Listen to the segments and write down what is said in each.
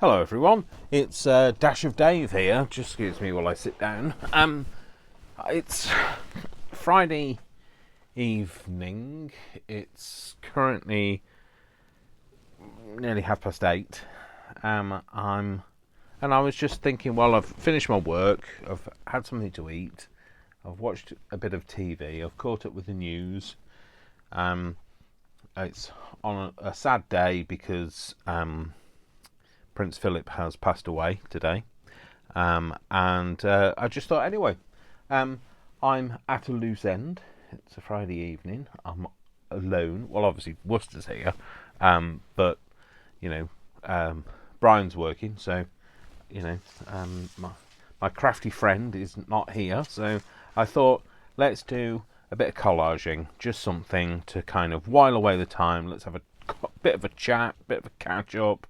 Hello everyone, it's Dash of Dave here. Just excuse me while I sit down. It's Friday evening. It's currently nearly 8:30. And I was just thinking, well, I've finished my work. I've had something to eat. I've watched a bit of TV. I've caught up with the news. It's on a sad day because Prince Philip has passed away today, and I just thought anyway, I'm at a loose end. It's a Friday evening. I'm alone. Well, obviously Worcester's here, but you know, Brian's working, so my crafty friend is not here. So I thought let's do a bit of collaging, just something to kind of while away the time. Let's have a bit of a chat, bit of a catch up.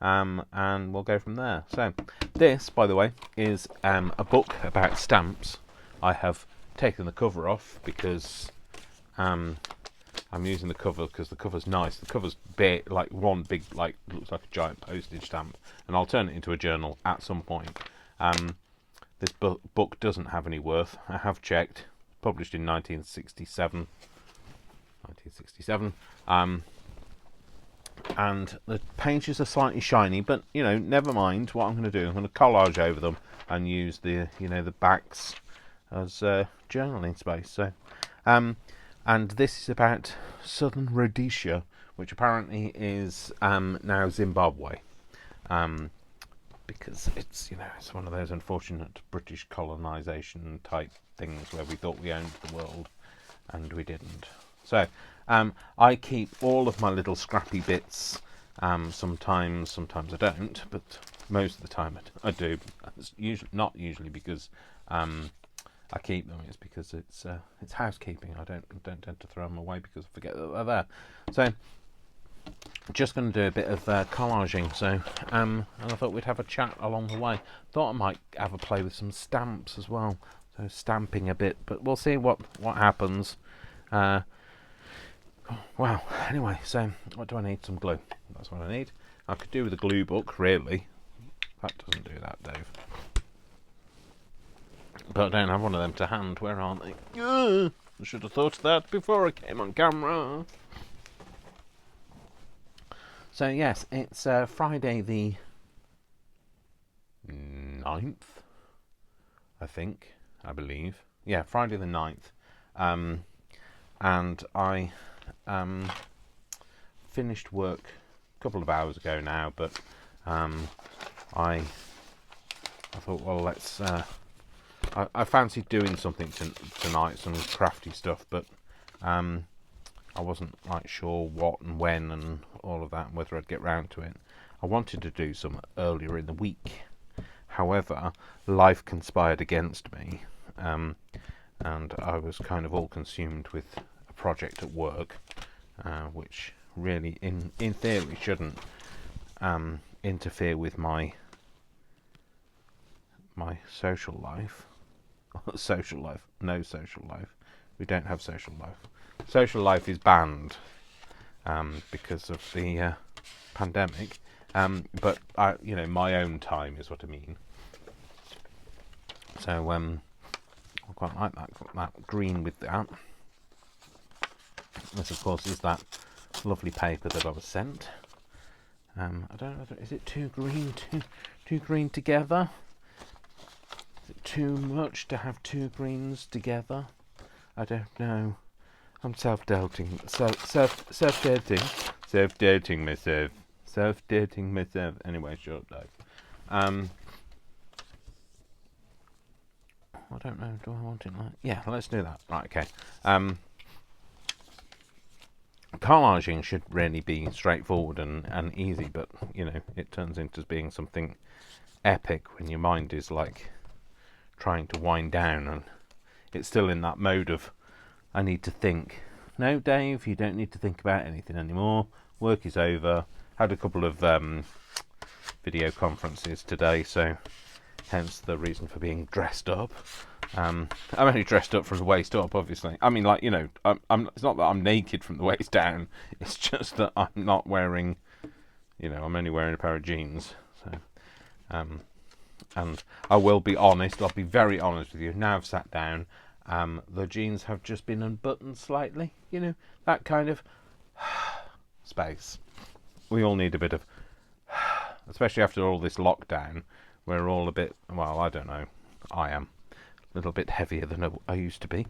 And we'll go from there. So, this, by the way, is a book about stamps. I have taken the cover off because I'm using the cover because the cover's nice. The cover's big, like one big, like looks like a giant postage stamp, and I'll turn it into a journal at some point. This book doesn't have any worth. I have checked. Published in 1967. And the pages are slightly shiny, but never mind. What I'm going to do, I'm going to collage over them and use the the backs as journaling space. So, and this is about Southern Rhodesia, which apparently is now Zimbabwe, because it's it's one of those unfortunate British colonisation type things where we thought we owned the world and we didn't. So I keep all of my little scrappy bits. Sometimes I don't, but most of the time I do. It's not usually because I keep them. It's because it's housekeeping. I don't tend to throw them away because I forget that they're there. So just going to do a bit of collaging. So and I thought we'd have a chat along the way. Thought I might have a play with some stamps as well. So stamping a bit, but we'll see what happens. Wow, anyway, so what do I need? Some glue. That's what I need. I could do with a glue book, really. That doesn't do that, Dave. But I don't have one of them to hand. Where aren't they? I should have thought of that before I came on camera. So, yes, it's Friday the 9th, I believe. Yeah, Friday the 9th. And I finished work a couple of hours ago now, but I thought, well, let's. I fancied doing something tonight, some crafty stuff, but I wasn't sure what and when and all of that, and whether I'd get round to it. I wanted to do some earlier in the week, however, life conspired against me, and I was kind of all consumed with a project at work, which really, in theory, shouldn't interfere with my social life. Social life, no social life. We don't have social life. Social life is banned because of the pandemic. But my own time is what I mean. So I quite like that green with that. This, of course, is that lovely paper that I was sent. I don't know whether is it too green together. Is it too much to have two greens together? I don't know. I'm self-doubting myself. Anyway, short life. I don't know. Do I want it like? Yeah, let's do that. Right. Okay. Collaging should really be straightforward and easy, but it turns into being something epic when your mind is trying to wind down and it's still in that mode of I need to think. No, Dave, you don't need to think about anything anymore. Work is over. Had a couple of video conferences today, so hence the reason for being dressed up. I'm only dressed up from the waist up, obviously. I mean, I'm. It's not that I'm naked from the waist down. It's just that I'm not wearing, You know, I'm only wearing a pair of jeans. So, and I will be honest. I'll be very honest with you. Now I've sat down, the jeans have just been unbuttoned slightly. You know, that kind of space. We all need a bit of, especially after all this lockdown. We're all a bit, well, I don't know. I am a little bit heavier than I used to be.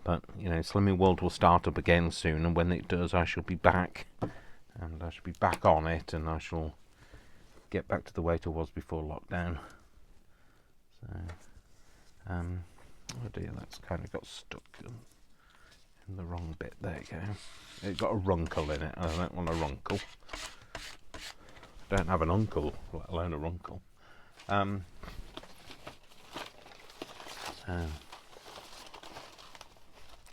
But, you know, Slimming World will start up again soon, and when it does, I shall be back. And I shall be back on it, and I shall get back to the weight I was before lockdown. So, oh dear, that's kind of got stuck in the wrong bit. There you go. It got a runkle in it. I don't want a runkle. I don't have an uncle, let alone a runkle.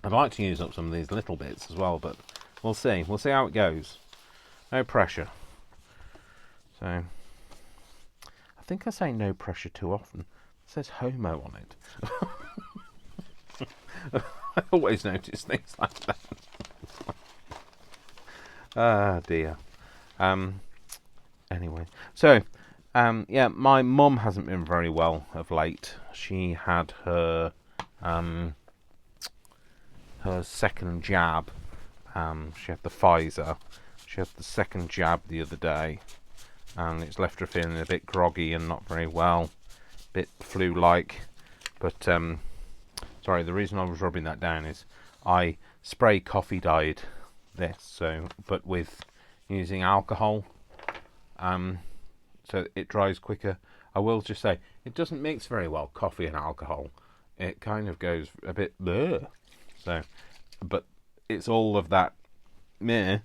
I'd like to use up some of these little bits as well, but we'll see. We'll see how it goes. No pressure. So, I think I say no pressure too often. It says homo on it. I always notice things like that. Ah, dear. Anyway, so, yeah, my mum hasn't been very well of late. She had her second jab. She had the Pfizer. She had the second jab the other day, and it's left her feeling a bit groggy and not very well, a bit flu-like. But sorry, the reason I was rubbing that down is I spray coffee dyed this, so but with using alcohol, so it dries quicker. I will just say it doesn't mix very well, coffee and alcohol. It kind of goes a bit bleh. So, but it's all of that meh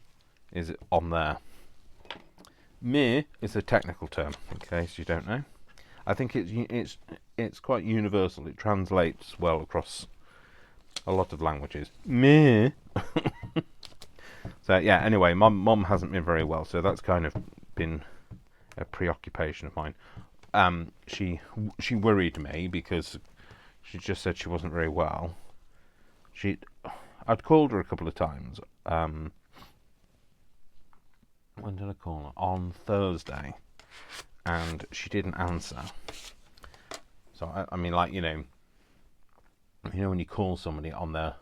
is on there. Meh is a technical term, in case you don't know. I think it's quite universal. It translates well across a lot of languages. Meh. So yeah. Anyway, my mum hasn't been very well, so that's kind of been a preoccupation of mine. She worried me because she just said she wasn't very well. I'd called her a couple of times. When did I call her? On Thursday, and she didn't answer. So I mean, like, you know when you call somebody on their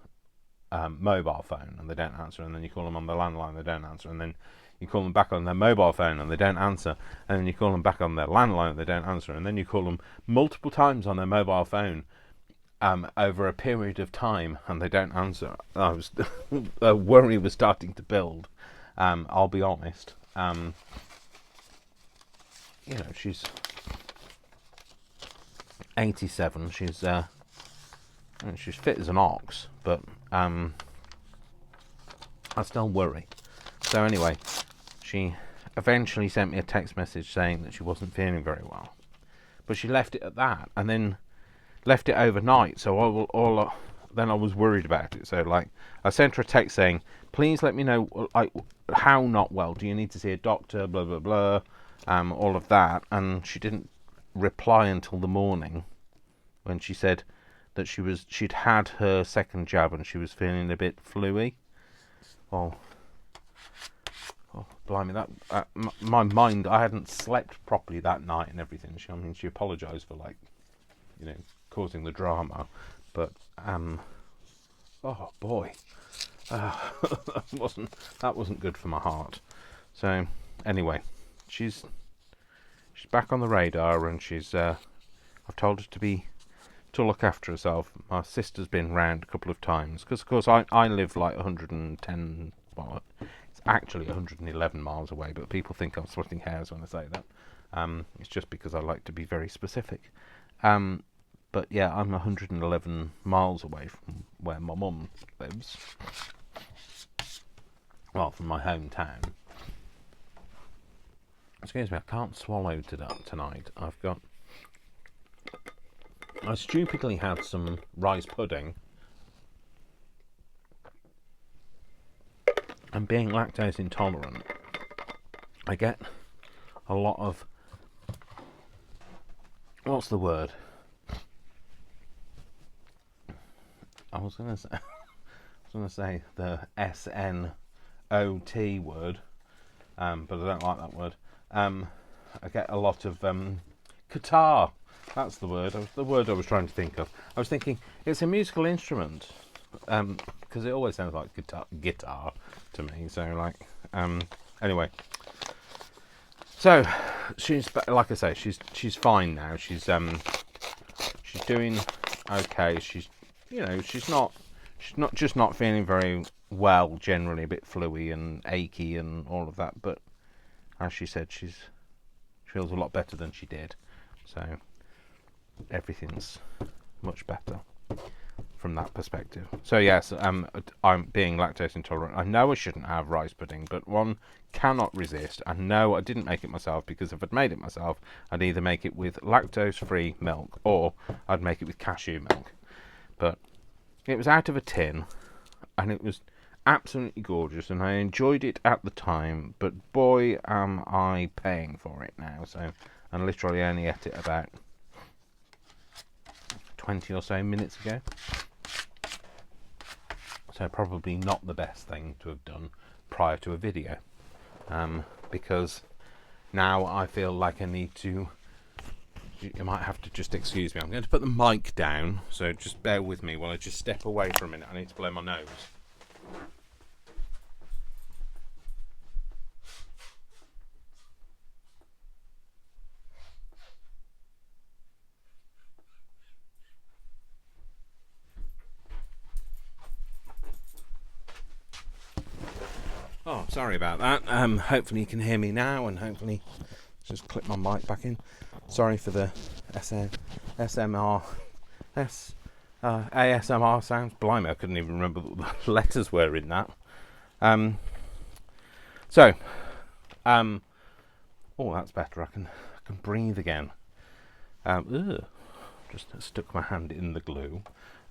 mobile phone and they don't answer, and then you call them on the landline, they don't answer, and then you call them back on their mobile phone and they don't answer, and then you call them back on their landline and they don't answer, and then you call them multiple times on their mobile phone over a period of time and they don't answer. A worry was starting to build. I'll be honest. She's 87. She's fit as an ox, but I still worry. So anyway, she eventually sent me a text message saying that she wasn't feeling very well, but she left it at that, and then left it overnight. So then I was worried about it. So like, I sent her a text saying, "Please let me know how not well. Do you need to see a doctor? Blah blah blah." All of that, and she didn't reply until the morning, when she said that she'd had her second jab and she was feeling a bit fluey. Well, oh, blimey, that my mind. I hadn't slept properly that night and everything. She apologised for causing the drama, but oh boy, that wasn't good for my heart. So anyway, she's back on the radar, and I've told her to look after herself. My sister's been round a couple of times because, of course, I live like 110. Well, it's actually 111 miles away, but people think I'm splitting hairs when I say that. It's just because I like to be very specific. But yeah, I'm 111 miles away from where my mum lives. Well, from my hometown. Excuse me, I can't swallow tonight. I stupidly had some rice pudding, and being lactose intolerant, I get a lot of, what's the word? I was gonna say the SNO O-T word, but I don't like that word. I get a lot of guitar. That's the word. The word I was trying to think of. I was thinking it's a musical instrument, because it always sounds like guitar to me. So like, anyway. So she's, like I say, she's fine now. She's doing okay. She's not feeling very well generally, a bit fluey and achy and all of that. But as she said, she feels a lot better than she did. So everything's much better from that perspective. So yes, I'm being lactose intolerant. I know I shouldn't have rice pudding, but one cannot resist. I know I didn't make it myself, because if I'd made it myself, I'd either make it with lactose-free milk or I'd make it with cashew milk. But it was out of a tin, and it was absolutely gorgeous, and I enjoyed it at the time, but boy am I paying for it now. So I literally only ate it about 20 or so minutes ago. So probably not the best thing to have done prior to a video, because now I feel like I need to, you might have to just excuse me, I'm going to put the mic down, so just bear with me while I just step away for a minute. I need to blow my nose. Oh, sorry about that. Hopefully you can hear me now, and hopefully just clip my mic back in. Sorry for the ASMR sounds. Blimey, I couldn't even remember what the letters were in that. Oh, that's better. I can breathe again. Just stuck my hand in the glue.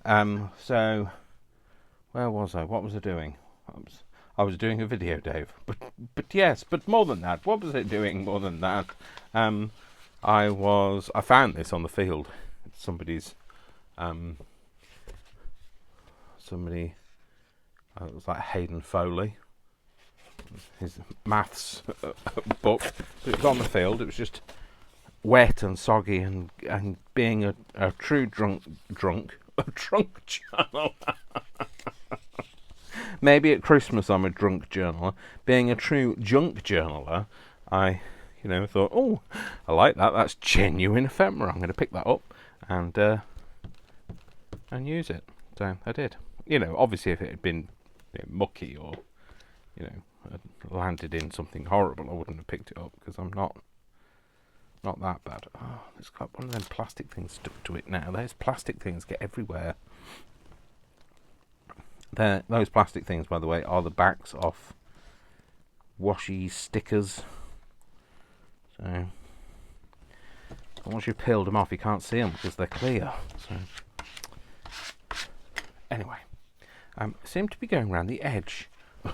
So where was I? What was I doing? I was doing a video, Dave. But yes, but more than that. What was I doing more than that? I found this on the field. Somebody, it was like Hayden Foley, his maths book. It was on the field. It was just wet and soggy, and being a true drunk journaler. Maybe at Christmas I'm a drunk journaler. Being a true junk journaler, I, thought, oh, I like that. That's genuine ephemera. I'm going to pick that up and use it. So I did. Obviously, if it had been mucky or, had landed in something horrible, I wouldn't have picked it up, because I'm not that bad. Oh, it's got one of them plastic things stuck to it now. Those plastic things get everywhere. Those plastic things, by the way, are the backs off washi stickers. So once you've peeled them off, you can't see them because they're clear. So anyway, seem to be going around the edge. Don't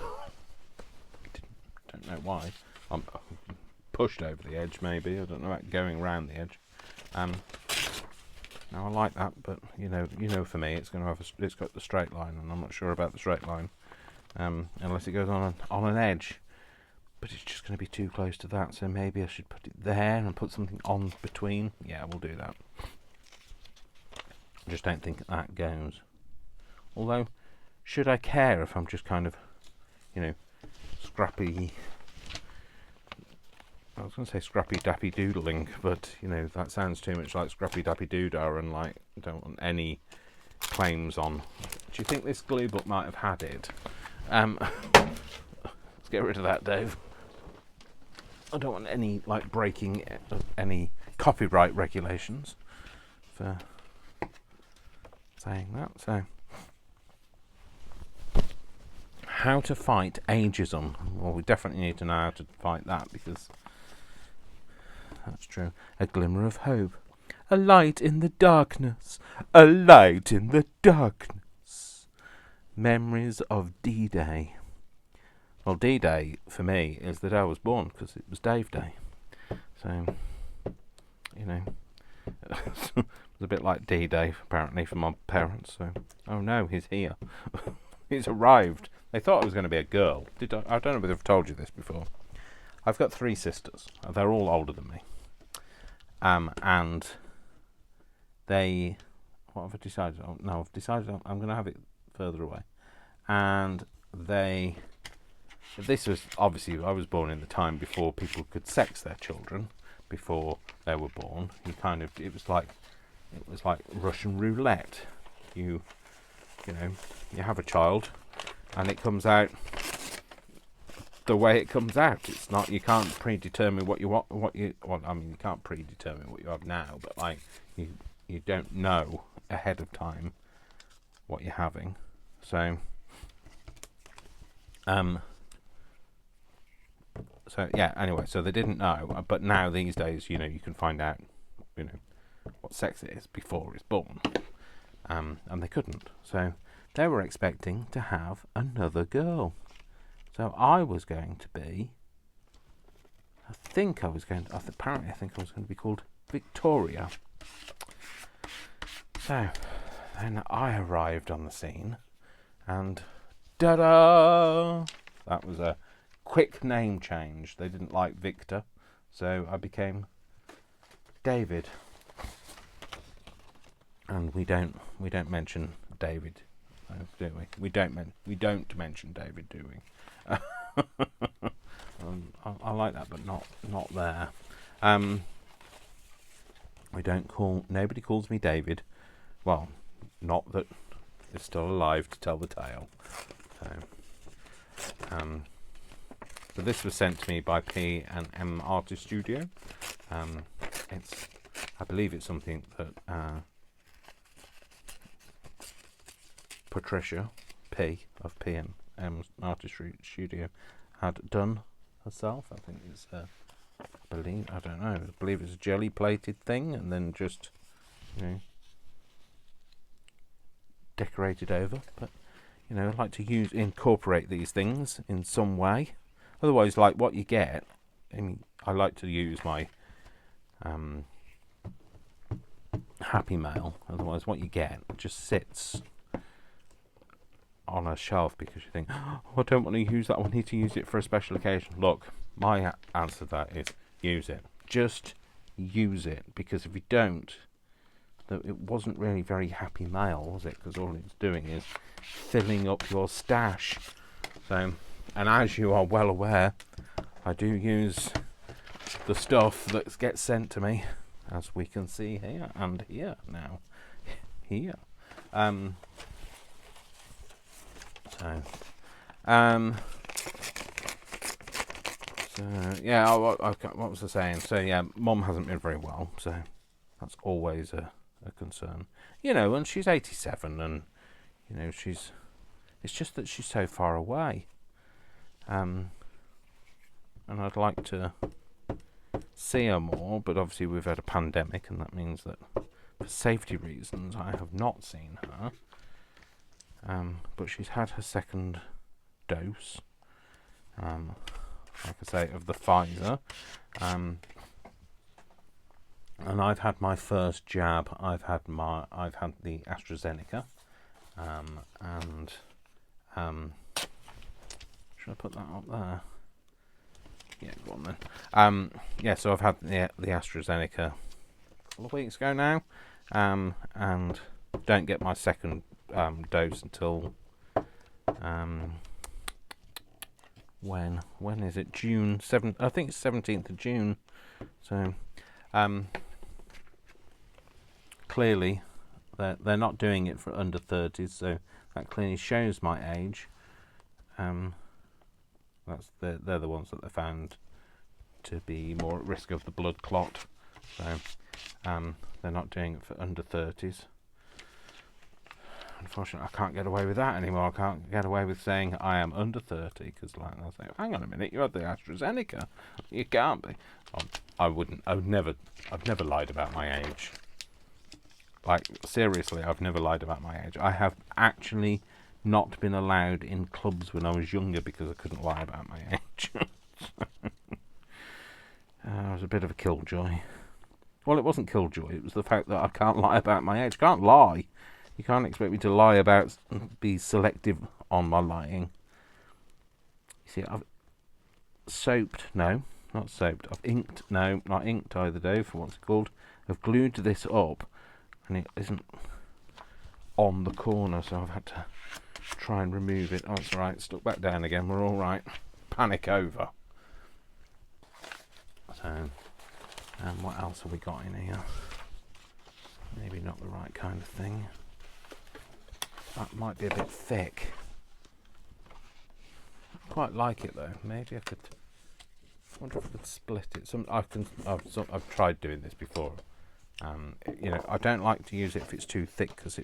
know why. I'm pushed over the edge, maybe. I don't know about going around the edge. Now I like that, but for me, it's got the straight line, and I'm not sure about the straight line, unless it goes on an edge. But it's just going to be too close to that, so maybe I should put it there and put something on between. Yeah, we'll do that. I just don't think that goes. Although, should I care if I'm just kind of, scrappy? I was going to say scrappy dappy doodling, but that sounds too much like scrappy dappy doodah, and like don't want any claims on. Do you think this glue book might have had it? Let's get rid of that, Dave. I don't want any breaking any copyright regulations for saying that. So, how to fight ageism? Well, we definitely need to know how to fight that, because that's true. A glimmer of hope. A light in the darkness. A light in the darkness. Memories of D-Day. Well, D-Day, for me, is the day I was born, because it was Dave Day. So, it was a bit like D-Day, apparently, for my parents. So, oh no, he's here. He's arrived. They thought I was going to be a girl. I don't know whether I've told you this before. I've got 3 sisters. They're all older than me. And they... What have I decided? Oh, no, I've decided I'm going to have it further away. And they... This was, obviously, I was born in the time before people could sex their children, before they were born. It was like Russian roulette. You have a child, and it comes out the way it comes out. It's not, you can't predetermine what you want, you can't predetermine what you have now, but like, you don't know ahead of time what you're having. So, yeah, anyway, so they didn't know, but now these days, you can find out, what sex it is before it's born. And they couldn't. So they were expecting to have another girl. So I was going to be, apparently I think I was going to be called Victoria. So then I arrived on the scene, and da-da! That was a quick name change. They didn't like Victor, so I became David. And we don't mention David, do we? We don't mention David, do we? I like that, but not there. Nobody calls me David. Well, not that they're still alive to tell the tale. So this was sent to me by P&M Artist Studio. I believe it's something that Patricia P of P&M Artist Studio had done herself. I think it's I believe it's a jelly plated thing, and then just decorated over. But I like to incorporate these things in some way. Otherwise, like what you get, I like to use my Happy Mail. Otherwise, what you get just sits on a shelf because you think, oh, I don't want to use that. I need to use it for a special occasion. Look, my answer to that is use it. Just use it, because if you don't, it wasn't really very Happy Mail, was it? Because all it's doing is filling up your stash. So, and as you are well aware, I do use the stuff that gets sent to me, as we can see here and here now. Here. Yeah, what was I saying? So yeah, Mum hasn't been very well, so that's always a concern. And she's 87, and it's just that she's so far away. And I'd like to see her more, but obviously we've had a pandemic, and that means that for safety reasons I have not seen her. But she's had her second dose, like I say, of the Pfizer, and I've had my first jab. I've had the AstraZeneca, and should I put that up there? Yeah, go on then. Yeah, so I've had the AstraZeneca a couple of weeks ago now, and don't get my second dose until when is it? June 7th, I think it's 17th of June. So clearly they're not doing it for under 30s, so that clearly shows my age. They're the ones that they found to be more at risk of the blood clot. So they're not doing it for under 30s. Unfortunately, I can't get away with that anymore. I can't get away with saying I am under 30, because they'll say, hang on a minute, you had the AstraZeneca. You can't be. I wouldn't. I've never lied about my age. Like, seriously, I've never lied about my age. I have actually not been allowed in clubs when I was younger because I couldn't lie about my age. I was a bit of a killjoy. Well, it wasn't killjoy. It was the fact that I can't lie about my age. Can't lie. You can't expect me to lie be selective on my lying. You see, I've soaped, no, not soaped, I've inked, no, not inked either, Dave, for what's it called. I've glued this up, and it isn't on the corner, so I've had to try and remove it. Oh, it's alright, stuck back down again, we're alright. Panic over. So, what else have we got in here? Maybe not the right kind of thing. That might be a bit thick. I quite like it though. Maybe I could. I wonder if I could split it. I've tried doing this before. You know, I don't like to use it if it's too thick because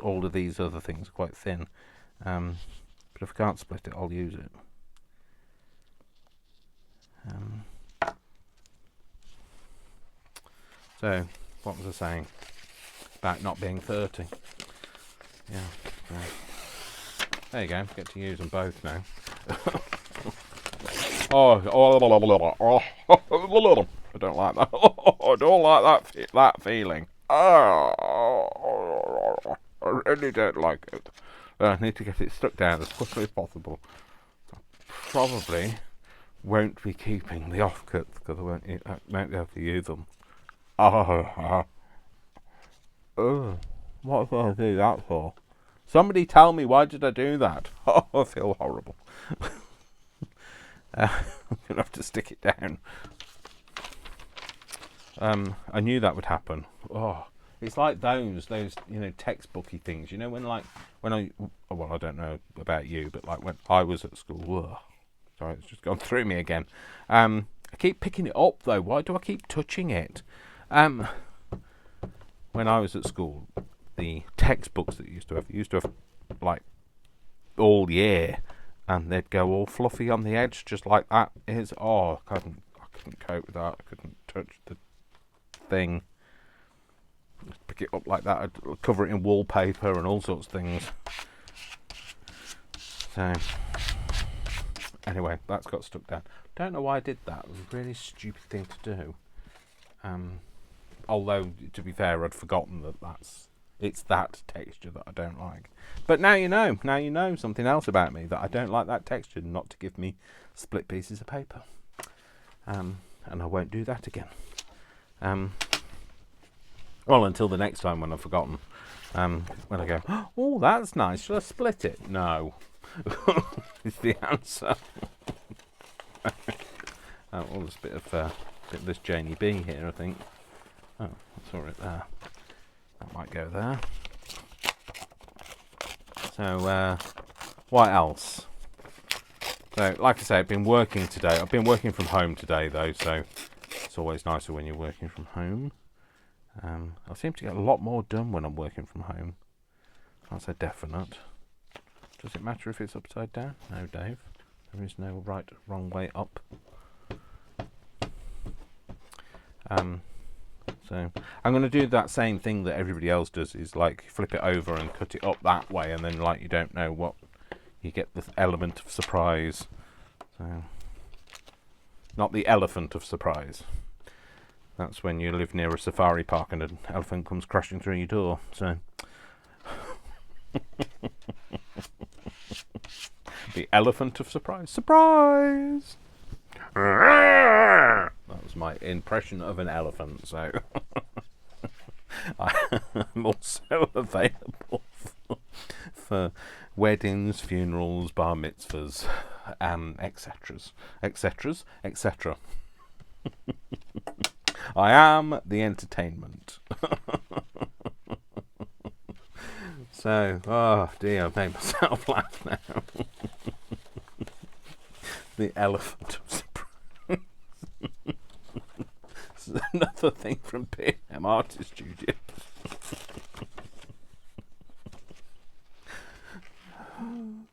all of these other things are quite thin. But if I can't split it, I'll use it. So, what was I saying about not being 30? Yeah. Right. There you go. Get to use them both now. I don't like that. I don't like that feeling. I really don't like it. I need to get it stuck down as quickly as possible. I probably won't be keeping the offcuts because I won't be able to use them. What did I do that for? Somebody tell me, why did I do that? Oh, I feel horrible. I'm going to have to stick it down. I knew that would happen. Oh, it's like those textbooky things. You know, when I don't know about you, but like when I was at school. Sorry, it's just gone through me again. I keep picking it up though. Why do I keep touching it? When I was at school, the textbooks that used to have like all year, and they'd go all fluffy on the edge, just like that. I couldn't cope with that. I couldn't touch the thing. Just pick it up like that. I'd cover it in wallpaper and all sorts of things. So anyway, that's got stuck down. Don't know why I did that. It was a really stupid thing to do. Although, to be fair, I'd forgotten it's that texture that I don't like. But now you know. Now you know something else about me, that I don't like that texture, not to give me split pieces of paper. And I won't do that again. Well, until the next time when I've forgotten. When I go, oh, that's nice. Shall I split it? No. Is the answer. Well, there's a bit of this Janie B here, I think. Oh, I saw it there. That might go there. So, what else? So, like I say, I've been working today. I've been working from home today, though, so it's always nicer when you're working from home. I seem to get a lot more done when I'm working from home. That's a definite. Does it matter if it's upside down? No, Dave. There is no wrong way up. So I'm going to do that same thing that everybody else does, is like flip it over and cut it up that way, and then like you don't know what, you get the element of surprise. So, not the elephant of surprise. That's when you live near a safari park and an elephant comes crashing through your door. So the elephant of surprise. Surprise! That was my impression of an elephant, so I'm also available for weddings, funerals, bar mitzvahs, etc. I am the entertainment. So, oh dear, I've made myself laugh now. The elephant of surprise. Another thing from PM Artist Studio.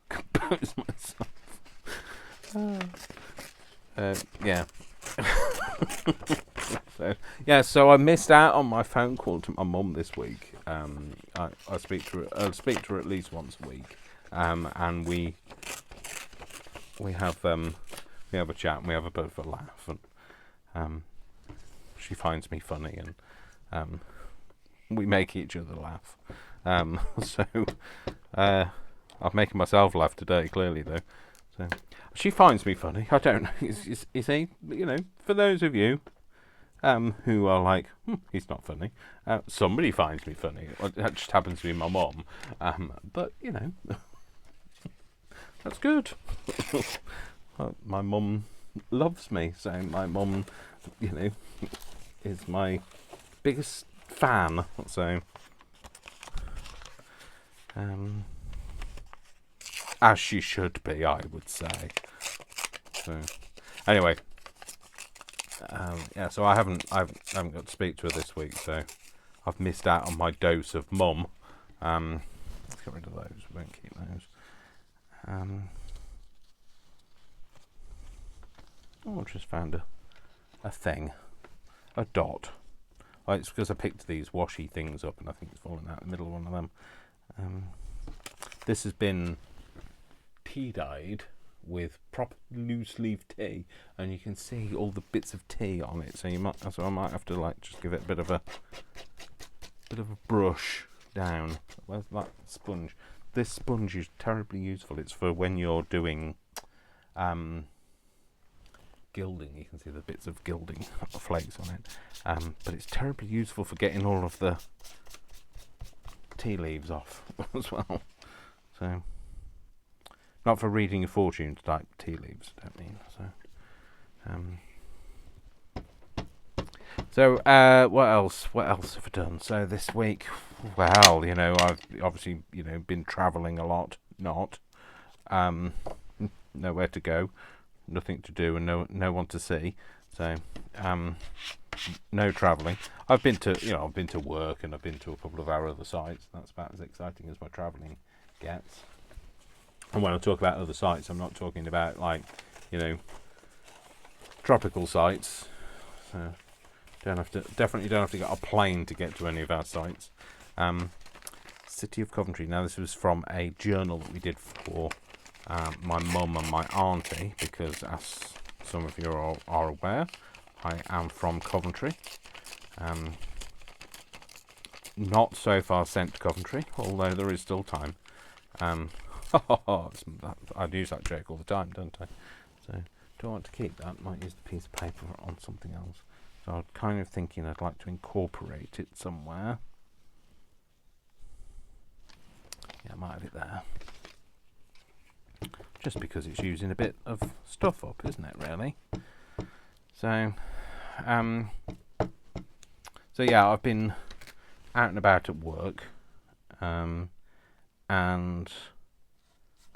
Compose myself. Yeah. So I missed out on my phone call to my mum this week. I speak to her at least once a week, and we have a chat and we have a bit of a laugh, and she finds me funny, and we make each other laugh. So I'm making myself laugh today, clearly though. So she finds me funny. I don't know. You see, you know, for those of you who are like, he's not funny. Somebody finds me funny. That just happens to be my mum. But you know, that's good. My mum loves me, so my mum, you know, is my biggest fan. So, as she should be, I would say. So, anyway, yeah. So I haven't got to speak to her this week, so I've missed out on my dose of mum. Let's get rid of those. We won't keep those. I just found a thing, a dot. Oh, it's because I picked these washy things up, and I think it's fallen out in the middle of one of them. This has been tea dyed with proper loose leaf tea, and you can see all the bits of tea on it. So I might have to like just give it a bit of a brush down. Where's that sponge? This sponge is terribly useful. It's for when you're doing gilding. You can see the bits of gilding flakes on it, but it's terribly useful for getting all of the tea leaves off as well. So, not for reading your fortunes type tea leaves, I don't mean. So, what else have I done? So this week, well, you know, I've obviously, you know, been travelling a lot. Nowhere to go, nothing to do, and no one to see. So, no travelling. I've been to work, and I've been to a couple of our other sites. That's about as exciting as my travelling gets. And when I talk about other sites, I'm not talking about like, you know, tropical sites. So definitely don't have to get a plane to get to any of our sites. City of Coventry. Now this was from a journal that we did for my mum and my auntie, because as some of you are aware, I am from Coventry. Not so far sent to Coventry, although there is still time. I'd use that joke all the time, don't I? So, do I want to keep that? Might use the piece of paper on something else. So I'm kind of thinking I'd like to incorporate it somewhere. Yeah, I might have it there. Just because it's using a bit of stuff up, isn't it, really? So, yeah, I've been out and about at work, and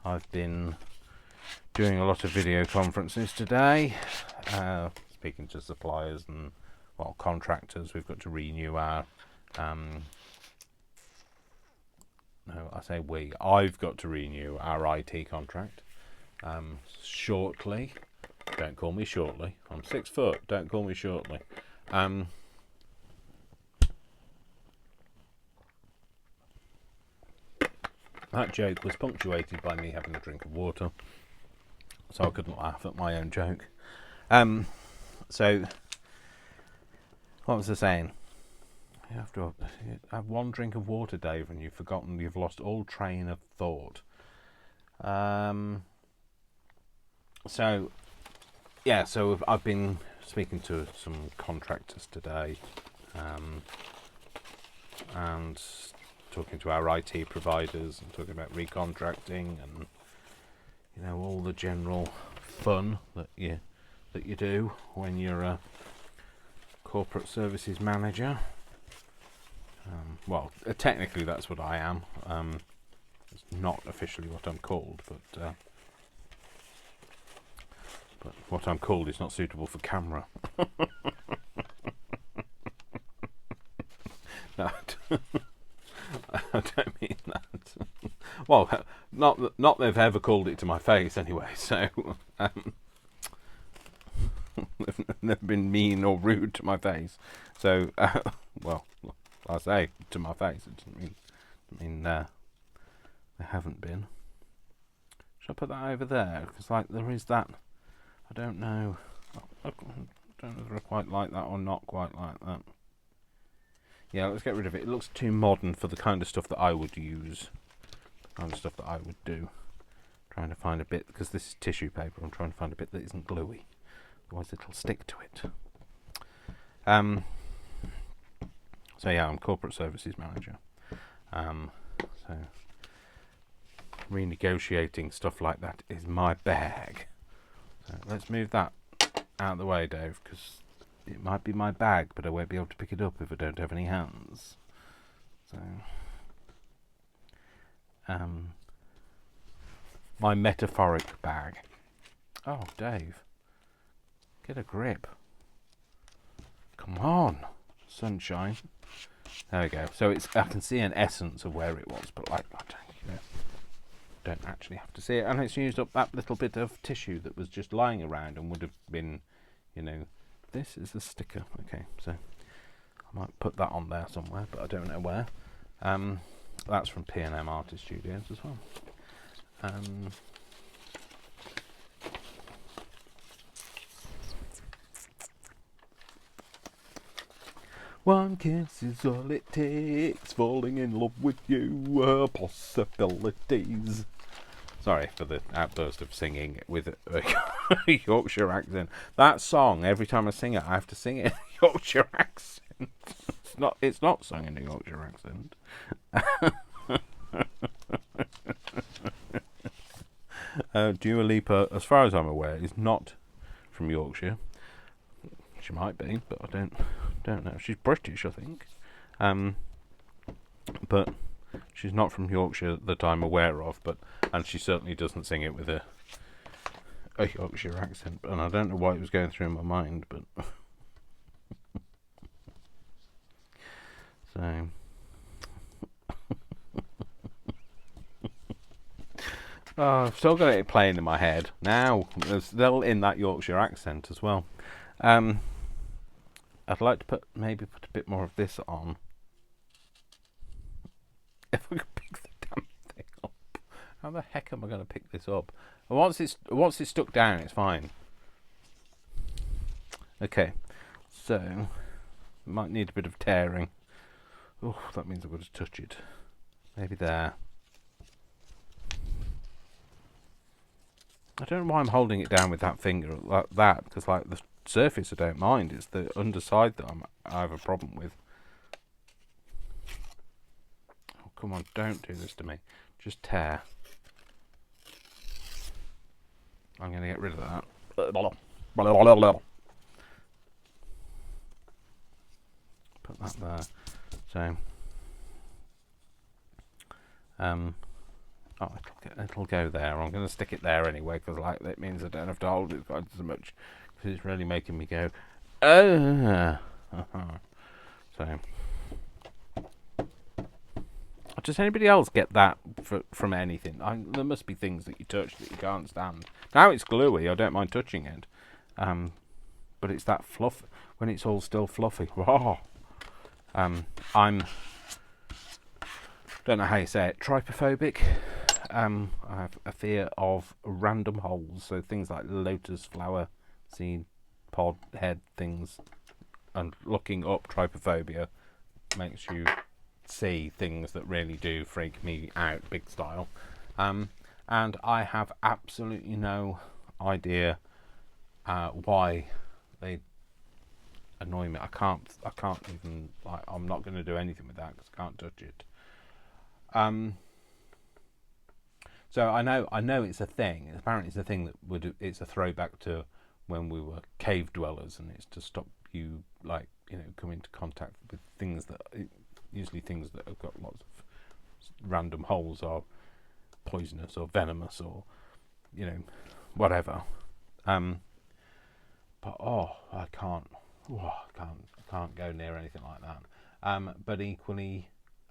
I've been doing a lot of video conferences today, speaking to suppliers and, well, contractors. We've got to renew our, I've got to renew our IT contract shortly. Don't call me shortly. I'm 6 foot. Don't call me shortly. That joke was punctuated by me having a drink of water, so I couldn't laugh at my own joke. So, what was I saying? You have to have one drink of water, Dave, and you've forgotten, you've lost all train of thought. So I've been speaking to some contractors today, and talking to our IT providers and talking about recontracting and, you know, all the general fun that you do when you're a corporate services manager. Well, technically that's what I am. It's not officially what I'm called, but what I'm called is not suitable for camera. No, I don't mean that. Well, not they've ever called it to my face anyway. So they've never been mean or rude to my face. So well, I say to my face. It doesn't mean they haven't been. Should I put that over there? Because like there is that. I don't know. I don't know if I quite like that or not quite like that. Yeah, let's get rid of it. It looks too modern for the kind of stuff that I would use. The kind of stuff that I would do. trying to find a bit, because this is tissue paper, I'm trying to find a bit that isn't gluey, otherwise it'll stick to it. So yeah, I'm corporate services manager. So renegotiating stuff like that is my bag. So let's move that out of the way, Dave, because it might be my bag, but I won't be able to pick it up if I don't have any hands. So, my metaphoric bag. Oh, Dave, get a grip. Come on, sunshine. There we go. So I can see an essence of where it was, but like I don't actually have to see it, and it's used up that little bit of tissue that was just lying around and would have been, this is a sticker. Okay, so I might put that on there somewhere, but I don't know where. That's from P&M Artist Studios as well. One kiss is all it takes, falling in love with you, possibilities. Sorry for the outburst of singing with a Yorkshire accent. That song, every time I sing it, I have to sing it in a Yorkshire accent. It's not sung in a Yorkshire accent. Dua Lipa, as far as I'm aware, is not from Yorkshire. She might be, but I don't know. She's British, I think. But she's not from Yorkshire that I'm aware of, and she certainly doesn't sing it with a Yorkshire accent, and I don't know why it was going through my mind, but so I've still got it playing in my head now. It's still in that Yorkshire accent as well. I'd like to maybe put a bit more of this on. If I could pick the damn thing up. How the heck am I going to pick this up? Once it's stuck down, it's fine. Okay, so might need a bit of tearing. Oh, that means I've got to touch it. Maybe there. I don't know why I'm holding it down with that finger like that, because like the surface I don't mind, it's the underside that I have a problem with. Oh, come on, don't do this to me. Just tear. I'm going to get rid of that. Put that there. So, it'll go there. I'm going to stick it there anyway, because like that means I don't have to hold it quite so much, because it's really making me go, So, does anybody else get that from anything? There must be things that you touch that you can't stand. Now it's gluey, I don't mind touching it, but it's that fluff when it's all still fluffy. Oh. I'm don't know how you say it, trypophobic. I have a fear of random holes, so things like lotus flower seed pod head things, and looking up trypophobia makes you see things that really do freak me out big style. And I have absolutely no idea why they annoy me. I can't even, like, I'm not going to do anything with that because I can't touch it. So I know it's a thing. Apparently it's a thing that it's a throwback to when we were cave dwellers, and it's to stop you, like, come into contact with things that usually things that have got lots of random holes are poisonous or venomous or whatever. But I can't go near anything like that. But equally,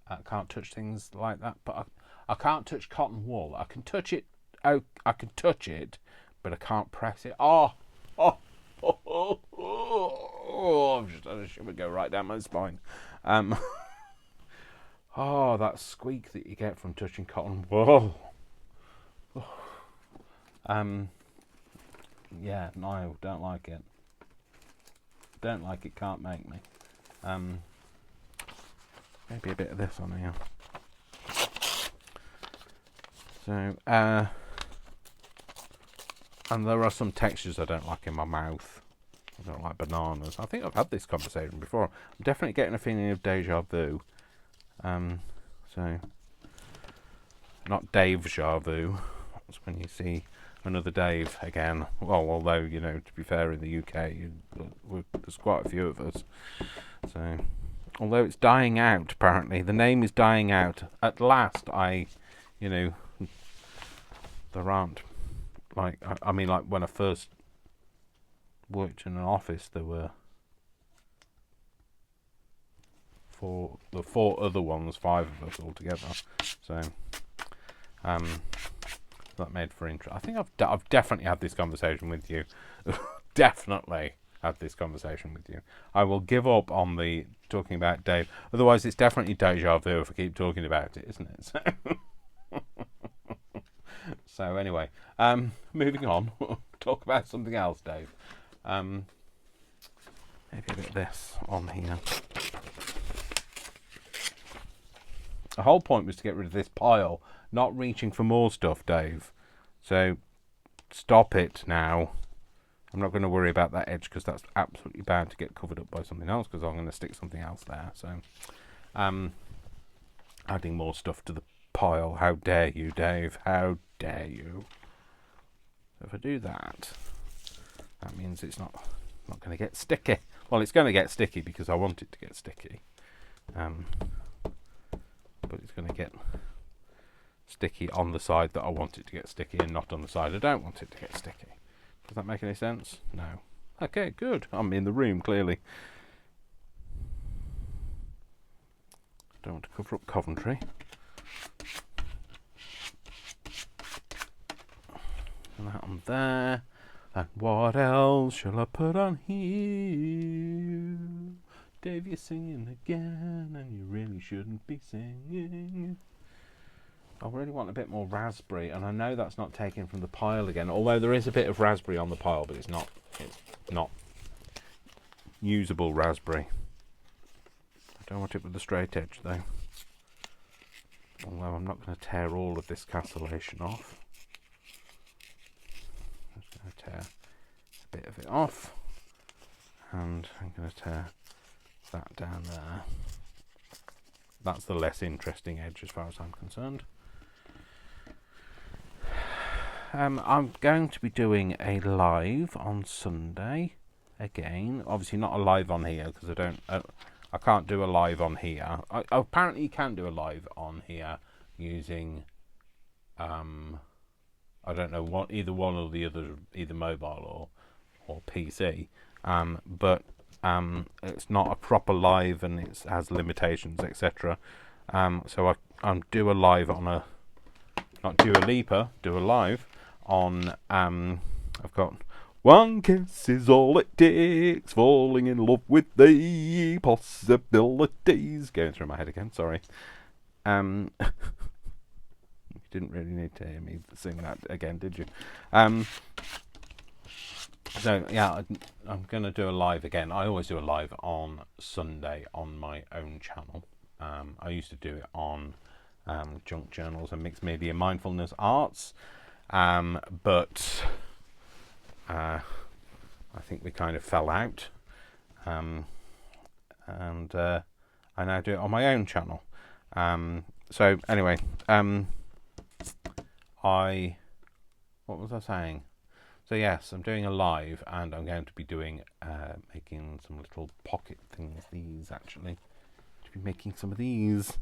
I can't touch things like that. But I can't touch cotton wool. I can touch it. I can touch it, but I can't press it. I've just had a shiver go right down my spine. That squeak that you get from touching cotton wool. Yeah, no, don't like it. Don't like it, can't make me. Maybe a bit of this on here. So, And there are some textures I don't like in my mouth. I don't like bananas. I think I've had this conversation before. I'm definitely getting a feeling of deja vu. So, not Dave-ja vu. That's when you see another Dave again. Well, although, you know, to be fair, in the UK, there's quite a few of us. So, although it's dying out, apparently. The name is dying out. At last, you know, there aren't, like, I mean, like, when I first worked in an office, there were the four other ones, 5 of us altogether. So, that made for interest. I think I've definitely had this conversation with you. Definitely had this conversation with you. I will give up on the talking about Dave. Otherwise, it's definitely deja vu if I keep talking about it, isn't it? So, so anyway, moving on. Talk about something else, Dave. Maybe a bit of this on here. The whole point was to get rid of this pile, not reaching for more stuff, Dave. So, stop it now. I'm not going to worry about that edge because that's absolutely bound to get covered up by something else because I'm going to stick something else there. So, adding more stuff to the pile. How dare you, Dave? How dare you? So if I do that, that means it's not going to get sticky. Well, it's going to get sticky because I want it to get sticky. But it's going to get sticky on the side that I want it to get sticky and not on the side I don't want it to get sticky. Does that make any sense? No. Okay, good. I'm in the room, clearly. Don't want to cover up Coventry. And that on there. And what else shall I put on here? Dave, you're singing again, and you really shouldn't be singing. I really want a bit more raspberry, and I know that's not taken from the pile again, although there is a bit of raspberry on the pile, but it's not usable raspberry. I don't want it with a straight edge, though. Although I'm not going to tear all of this castellation off. I'm just going to tear a bit of it off, and I'm going to tear that down there. That's the less interesting edge as far as I'm concerned. I'm going to be doing a live on Sunday again. Obviously not a live on here because I can't do a live on here. Apparently you can do a live on here using I don't know either one or the other, either mobile or PC. But it's not a proper live and it has limitations, etc. So I'm do a live on a, not Dua Lipa, do a live on, I've got one kiss is all it takes, falling in love with the possibilities. Going through my head again, sorry. You didn't really need to hear me sing that again, did you? So yeah, I'm going to do a live again. I always do a live on Sunday on my own channel. I used to do it on Junk Journals and Mixed Media Mindfulness Arts, but I think we kind of fell out, and I now do it on my own channel. So anyway, what was I saying? So yes, I'm doing a live, and I'm going to be doing making some little pocket things. These actually, to be making some of these.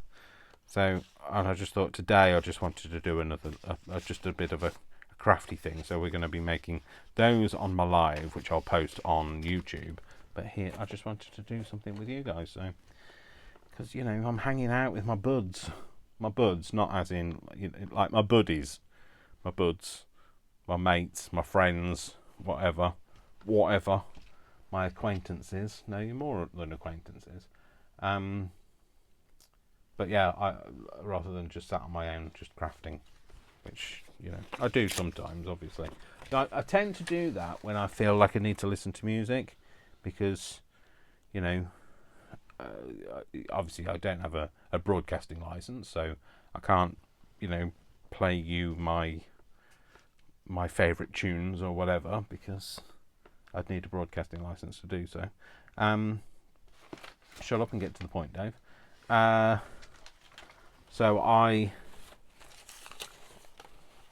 So, and I just thought today I just wanted to do another, just a bit of a crafty thing. So we're going to be making those on my live, which I'll post on YouTube. But here, I just wanted to do something with you guys. So, because you know, I'm hanging out with my buds, not as in like my buddies, my buds. My mates, my friends, whatever, my acquaintances. No, you're more than acquaintances. But yeah, rather than just sat on my own, just crafting, which, you know, I do sometimes, obviously. I tend to do that when I feel like I need to listen to music, because, you know, obviously I don't have a broadcasting license, so I can't, you know, play you my my favourite tunes or whatever, because I'd need a broadcasting licence to do so. Shut up and get to the point, Dave. So I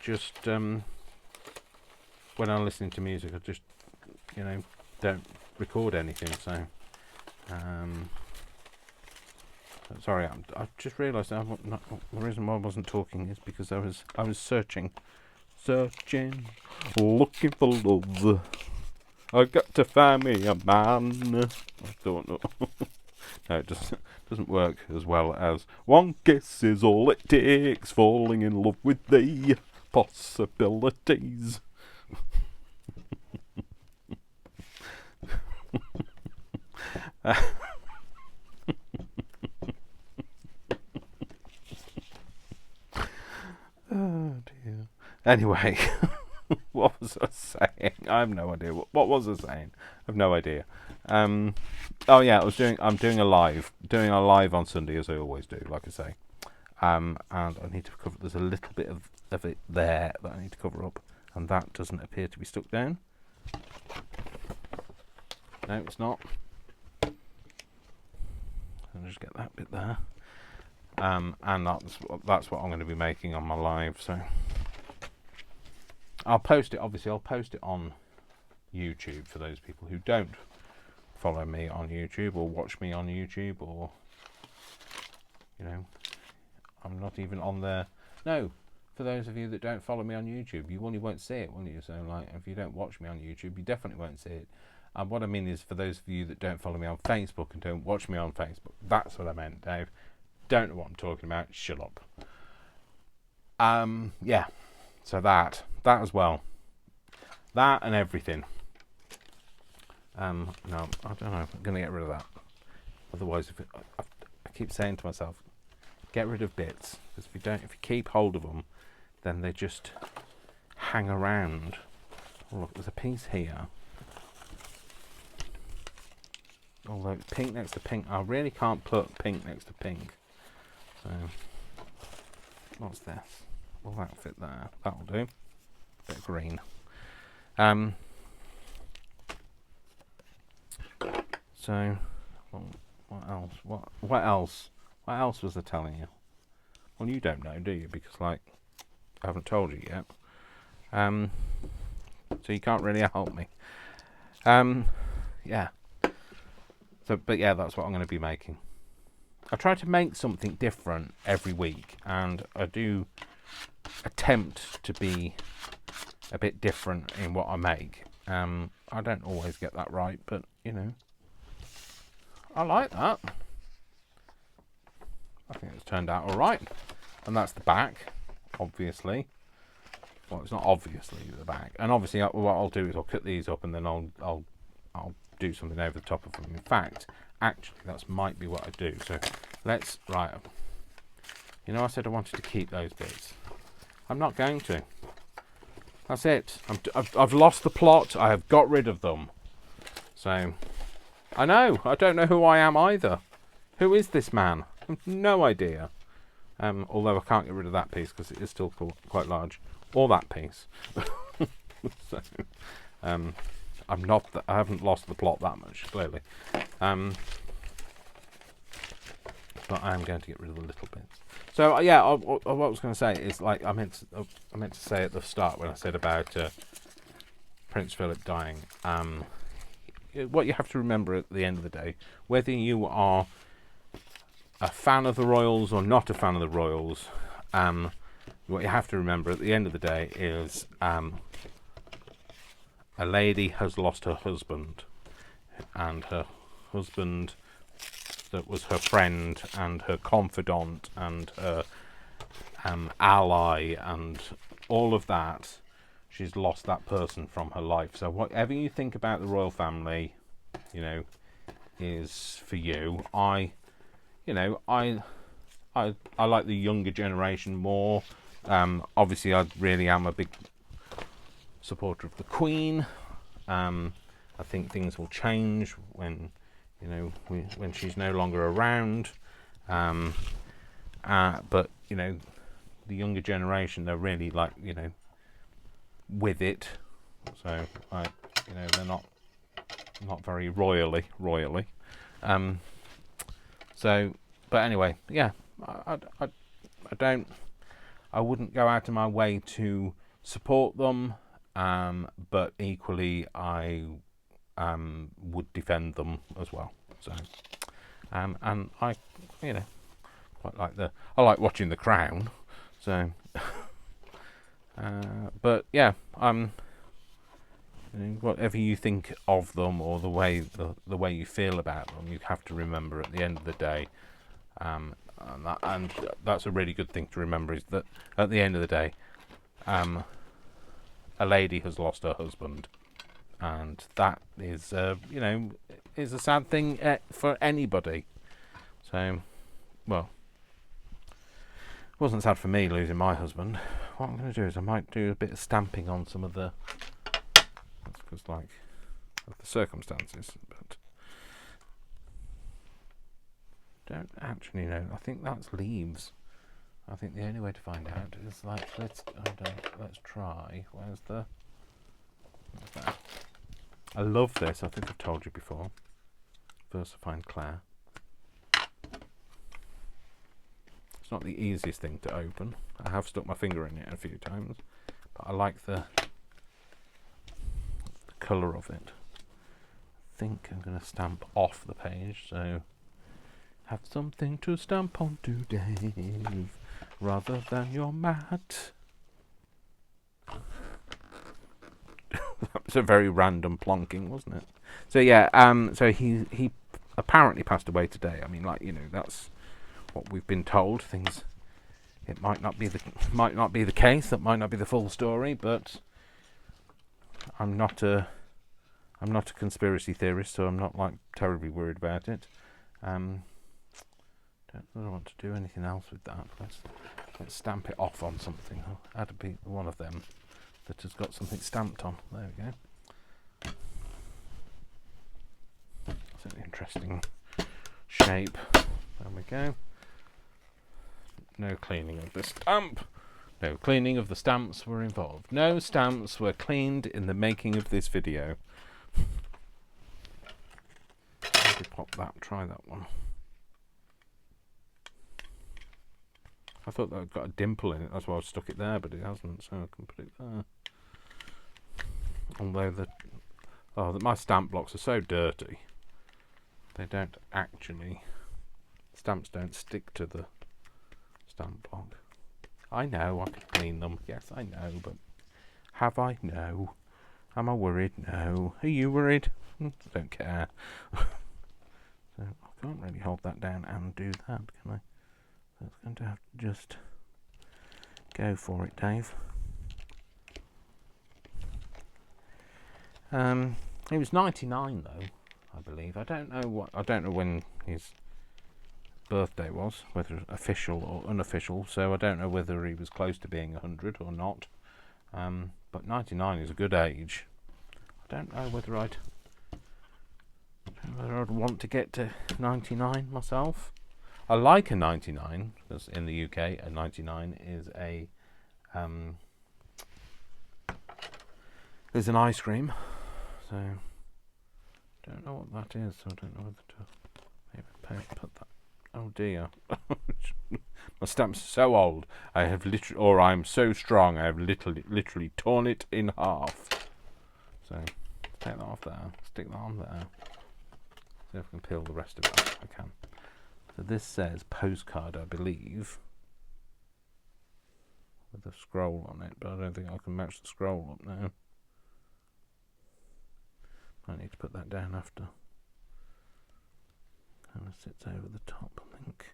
just, when I'm listening to music, I just, don't record anything. So, sorry, I just realised the reason why I wasn't talking is because I was searching, looking for love. I got to find me a man. I don't know. No, it doesn't work as well as one kiss is all it takes. Falling in love with the possibilities. Oh dear. Anyway, what was I saying? I have no idea. What was I saying? I have no idea. Oh yeah, I'm doing a live on Sunday, as I always do, like I say. And I need to cover. There's a little bit of it there that I need to cover up, and that doesn't appear to be stuck down. No, it's not. I'll just get that bit there. And that's what I'm going to be making on my live. So I'll post it. Obviously, I'll post it on YouTube for those people who don't follow me on YouTube or watch me on YouTube, or I'm not even on there. No, for those of you that don't follow me on YouTube, you won't see it, will you? So, like, if you don't watch me on YouTube, you definitely won't see it. And what I mean is, for those of you that don't follow me on Facebook and don't watch me on Facebook, that's what I meant, Dave. Don't know what I'm talking about. Shut up. Yeah. So that as well. That and everything. No, I don't know. I'm going to get rid of that. Otherwise, I keep saying to myself, get rid of bits, because if you keep hold of them, then they just hang around. Oh, look, there's a piece here. Although it's pink next to pink, I really can't put pink next to pink. So, what's this? Will that fit there? That'll do. Bit of green. So, what else? What else? What else was I telling you? Well, you don't know, do you? Because, like, I haven't told you yet. So you can't really help me. Yeah. So, but yeah, that's what I'm going to be making. I try to make something different every week, and I do attempt to be a bit different in what I make. I don't always get that right, but I like that. I think it's turned out all right. And that's the back, obviously. Well, it's not obviously the back. And obviously, what I'll do is I'll cut these up, and then I'll do something over the top of them. In fact, actually, that might be what I do. So let's right. I said I wanted to keep those bits. I'm not going to. That's it. I've lost the plot. I have got rid of them. So I know. I don't know who I am either. Who is this man? I have no idea. Although I can't get rid of that piece because it is still quite large. Or that piece. So, I haven't lost the plot that much, clearly. But I am going to get rid of the little bits. So yeah, what I was going to say is, like, I meant to say at the start when I said about Prince Philip dying. What you have to remember at the end of the day, whether you are a fan of the royals or not a fan of the royals, what you have to remember at the end of the day is a lady has lost her husband, and her husband that was her friend and her confidant and her ally and all of that. She's lost that person from her life. So whatever you think about the royal family, is for you. I like the younger generation more. Obviously, I really am a big supporter of the Queen. I think things will change when when she's no longer around. But the younger generation, they're really like with it. So they're not very royally. So, but anyway, yeah, I wouldn't go out of my way to support them, but equally I would defend them as well. So, and I, quite I like watching The Crown. So, but yeah, whatever you think of them or the way you feel about them, you have to remember at the end of the day, and that's a really good thing to remember, is that at the end of the day, a lady has lost her husband, and that is is a sad thing for anybody. So, well, it wasn't sad for me losing my husband. What I'm going to do is I might do a bit of stamping on some of the, because of the circumstances, but don't actually know. I think that's leaves. I think the only way to find out is let's try. Where's that? I love this. I think I've told you before. VersaFine Claire. It's not the easiest thing to open. I have stuck my finger in it a few times, but I like the colour of it. I think I'm going to stamp off the page, so have something to stamp on today, rather than your mat. That was a very random plonking, wasn't it? So yeah, so he apparently passed away today. I mean, that's what we've been told. Things, it might not be the case. That might not be the full story, but I'm not a conspiracy theorist, so I'm not terribly worried about it. Don't want to do anything else with that. Let's stamp it off on something. I'll add one of them that has got something stamped on. There we go. That's an interesting shape. There we go. No cleaning of the stamp. No cleaning of the stamps were involved. No stamps were cleaned in the making of this video. Maybe try that one. I thought that had got a dimple in it, that's why I stuck it there, but it hasn't, so I can put it there. Although my stamp blocks are so dirty, they don't actually, stamps don't stick to the stamp block. I know, I could clean them, yes I know, but have I? No. Am I worried? No. Are you worried? I don't care. So I can't really hold that down and do that, can I? So it's going to have to just go for it, Dave. He was 99 though, I believe. I don't know when his birthday was, whether official or unofficial, so I don't know whether he was close to being 100 or not. But 99 is a good age. I don't know whether I'd want to get to 99 myself. I like a 99, because in the UK a 99 is is an ice cream. So don't know what that is, so I don't know whether to maybe put that. Oh dear. My stamp's so old, I have I'm so strong, I have literally torn it in half. So take that off there, stick that on there. See if I can peel the rest of it off. I can. So this says postcard, I believe, with a scroll on it, but I don't think I can match the scroll up now. I need to put that down after. Kind of sits over the top, I think.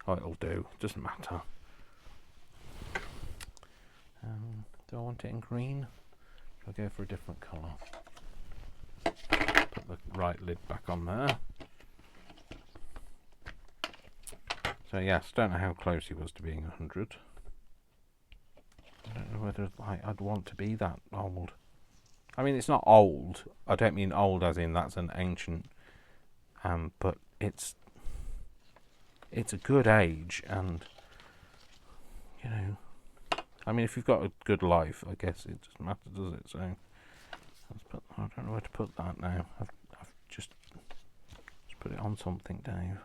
Oh, it'll do. Doesn't matter. Do I want it in green? I'll go for a different colour. Put the right lid back on there. So yes, don't know how close he was to being 100. I don't know whether I'd want to be that old. I mean, it's not old. I don't mean old as in that's an ancient, but it's a good age, and I mean, if you've got a good life, I guess it doesn't matter, does it? So let's put, I don't know where to put that now. I've just put it on something, Dave.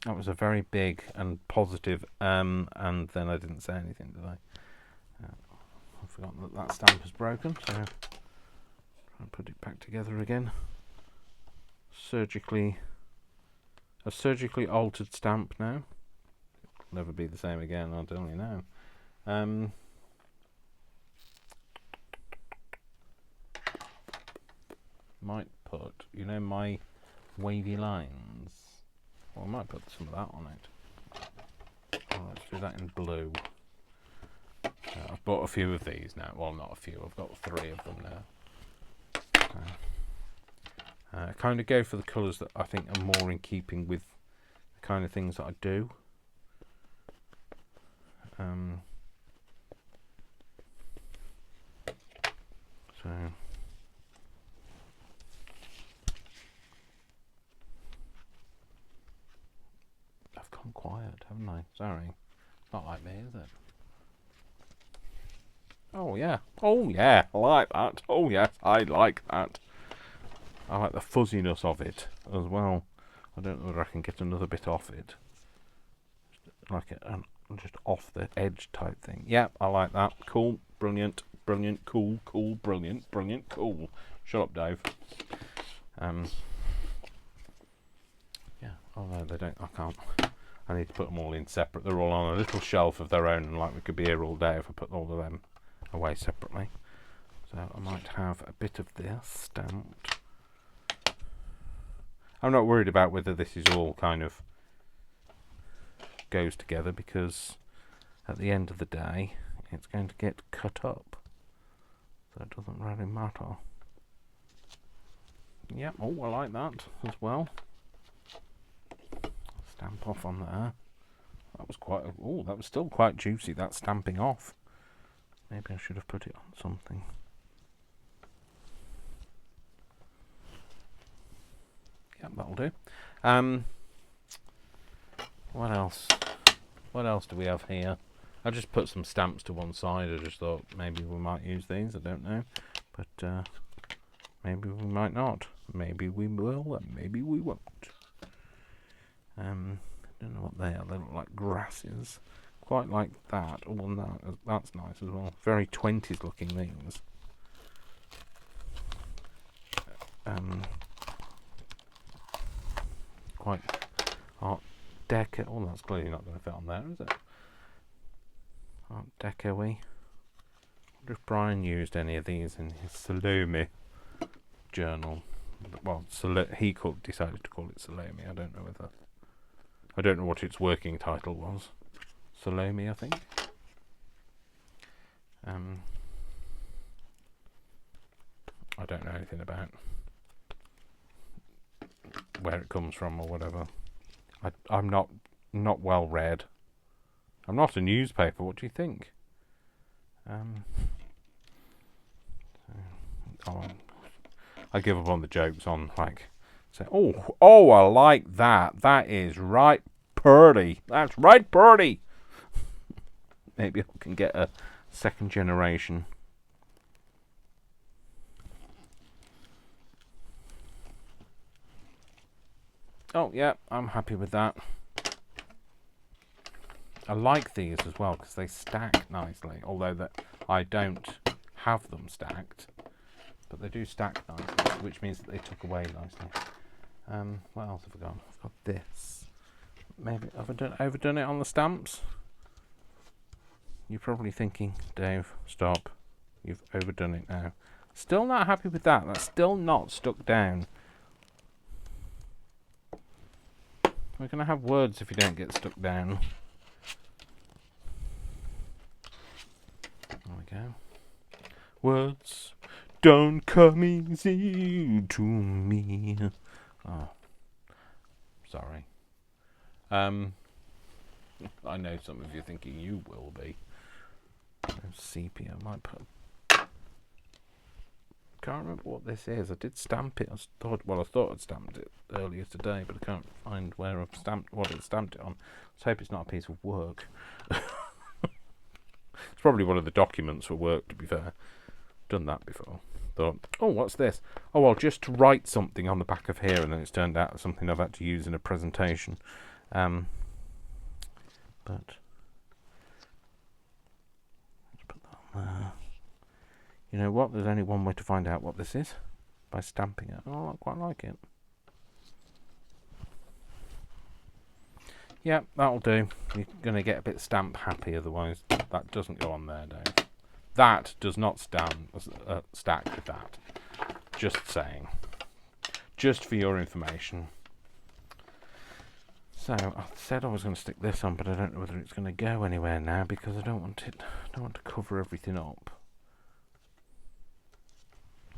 That was a very big and positive, and then I didn't say anything, did I? I've forgotten that stamp is broken, so try and put it back together again. A surgically altered stamp now. It'll never be the same again, I'll tell you now. Might put, you know, my wavy lines. Well, I might put some of that on it. Oh, let's do that in blue. I've bought a few of these now. Well, not a few. I've got 3 of them now. I kind of go for the colours that I think are more in keeping with the kind of things that I do. So I've gone quiet, haven't I? Sorry. Not like me, is it? Oh yeah. Oh yeah. I like that. Oh yes, I like that. I like the fuzziness of it as well. I don't know whether I can get another bit off it. Like just off the edge type thing. Yeah, I like that. Cool, brilliant, brilliant, cool, cool, brilliant, brilliant, cool. Shut up, Dave. Yeah, oh no, they don't, I can't. I need to put them all in separate. They're all on a little shelf of their own, and like we could be here all day if I put all of them away separately. So I might have a bit of this stamped. I'm not worried about whether this is all kind of goes together, because at the end of the day it's going to get cut up, so it doesn't really matter. Yep, oh, I like that as well. Stamp off on there. That was quite oh, that was still quite juicy, that stamping off. Maybe I should have put it on something. Yep, that'll do. What else? What else do we have here? I just put some stamps to one side. I just thought maybe we might use these. I don't know, but maybe we might not. Maybe we will, and maybe we won't. I don't know what they are. They look like grasses. Quite like that. Oh, no, that's nice as well. Very 20s looking things. Quite Art Deco. Oh, that's clearly not going to fit on there, is it? Art Deco-y. I wonder if Brian used any of these in his Salome journal. Well, he decided to call it Salome. I don't know what its working title was. Salome, I think. I don't know anything about where it comes from or whatever. I'm not well read. I'm not a newspaper. What do you think? I give up on the jokes on like say, oh, I like that. That is right purdy. That's right purdy. Maybe I can get a second generation. Oh yeah, I'm happy with that. I like these as well because they stack nicely, although that I don't have them stacked, but they do stack nicely, which means that they took away nicely. What else have I got? I've got this. Maybe have I overdone it on the stamps? You're probably thinking, Dave, stop. You've overdone it now. Still not happy with that. That's still not stuck down. We're going to have words if you don't get stuck down. There we go. Words don't come easy to me. Oh, sorry. I know some of you are thinking you will be. Sepia might put can't remember what this is. I did stamp it. I thought I'd stamped it earlier today, but I can't find where I've stamped what it stamped it on. Let's hope it's not a piece of work. It's probably one of the documents for work, to be fair. Done that before. Thought, oh, what's this? Oh, well, just to write something on the back of here, and then it's turned out something I've had to use in a presentation. But let's put that on there. You know what? There's only one way to find out what this is. By stamping it. Oh, I quite like it. Yeah, that'll do. You're going to get a bit stamp happy, otherwise that doesn't go on there, Dave. That does not stack with that. Just saying. Just for your information. So, I said I was going to stick this on, but I don't know whether it's going to go anywhere now, because I don't want to cover everything up.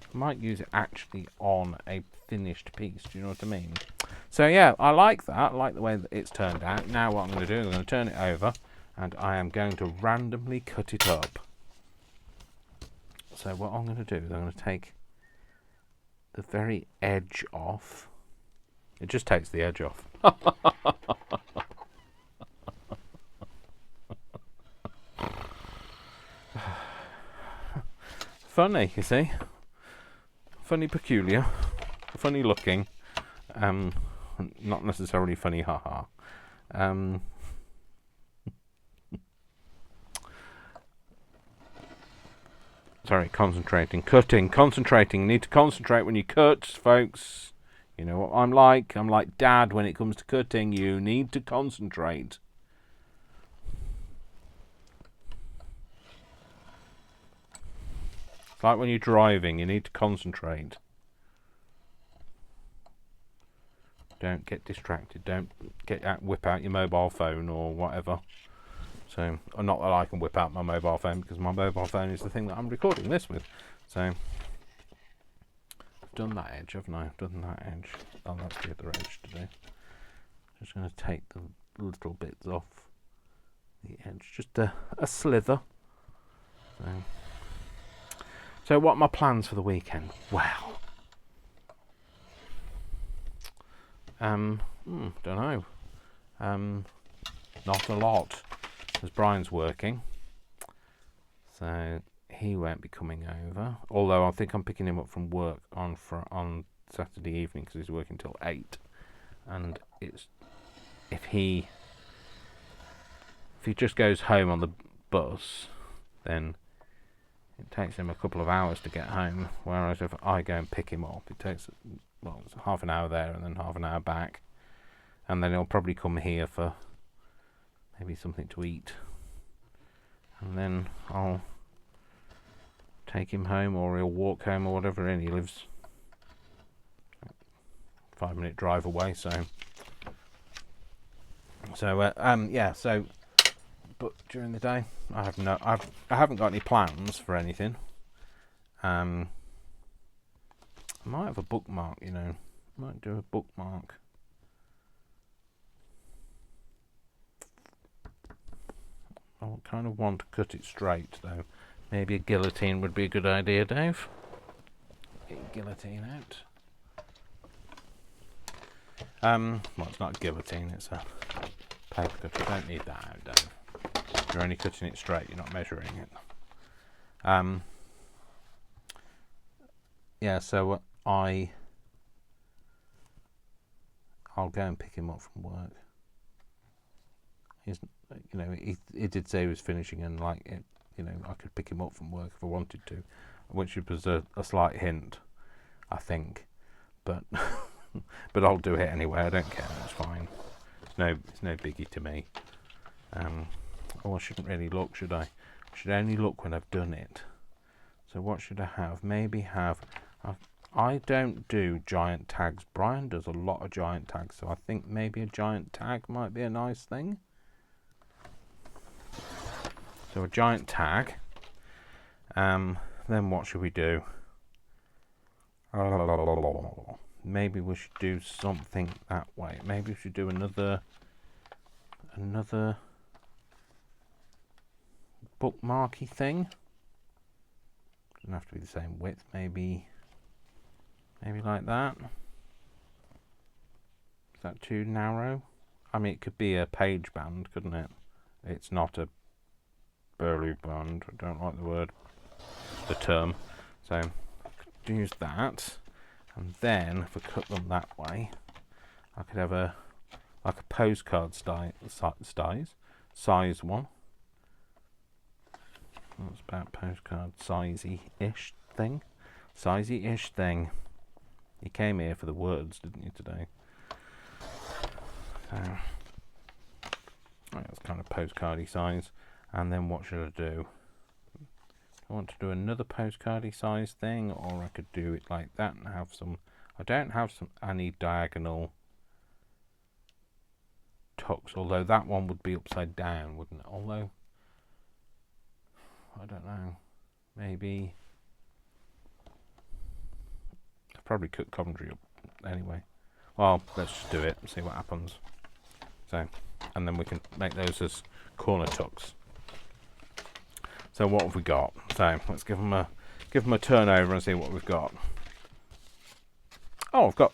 I might use it actually on a finished piece, do you know what I mean? So yeah, I like that. I like the way that it's turned out. Now what I'm going to do, I'm going to turn it over, and I am going to randomly cut it up. So what I'm going to do is I'm going to take the very edge off. It just takes the edge off. Funny, you see. Funny, peculiar, funny looking, not necessarily funny, haha. Sorry, concentrating, cutting, concentrating. Need to concentrate when you cut, folks. You know what I'm like. I'm like Dad when it comes to cutting. You need to concentrate. It's like when you're driving. You need to concentrate. Don't get distracted. Don't whip out your mobile phone or whatever. So, not that I can whip out my mobile phone, because my mobile phone is the thing that I'm recording this with. So, I've done that edge, haven't I? I've done that edge. Oh, that's the other edge to do. Just going to take the little bits off the edge, just a slither. So what are my plans for the weekend? Well, don't know. Not a lot. Because Brian's working, so he won't be coming over. Although I think I'm picking him up from work on Saturday evening, because he's working till 8. And if he just goes home on the bus, then it takes him a couple of hours to get home. Whereas if I go and pick him up, it takes it's half an hour there and then half an hour back, and then he'll probably come here for maybe something to eat, and then I'll take him home, or he'll walk home, or whatever. And he lives a 5-minute drive away, so yeah. So, but during the day, I haven't got any plans for anything. I might have a bookmark, you know. Might do a bookmark. I kind of want to cut it straight, though. Maybe a guillotine would be a good idea, Dave. Get your guillotine out. Well, it's not a guillotine, it's a paper cutter. You don't need that out, Dave. You're only cutting it straight, you're not measuring it. Yeah, so I'll go and pick him up from work. He did say he was finishing, and I could pick him up from work if I wanted to, which was a slight hint, I think, but but I'll do it anyway. I don't care. It's fine. It's no biggie to me. I shouldn't really look, should I? I should only look when I've done it. So what should I have? Maybe have. I don't do giant tags. Brian does a lot of giant tags, so I think maybe a giant tag might be a nice thing. So a giant tag. Then what should we do? Maybe we should do something that way. Maybe we should do another bookmarky thing. Doesn't have to be the same width. Maybe Maybe like that. Is that too narrow? I mean, it could be a page band, couldn't it? It's not a burly band. I don't like the term. So I could use that, and then if I cut them that way, I could have a postcard size one. That's about postcard sizey-ish thing. Sizey-ish thing. You came here for the words, didn't you, today? So that's kind of postcardy size. And then what should I do? I want to do another postcardy size thing, or I could do it like that and have some. I don't have any diagonal tucks, although that one would be upside down, wouldn't it? Although I don't know. Maybe I probably cut Coventry up anyway. Well, let's just do it and see what happens. So, and then we can make those as corner tucks. So what have we got? So let's give them a turnover and see what we've got. Oh, I've got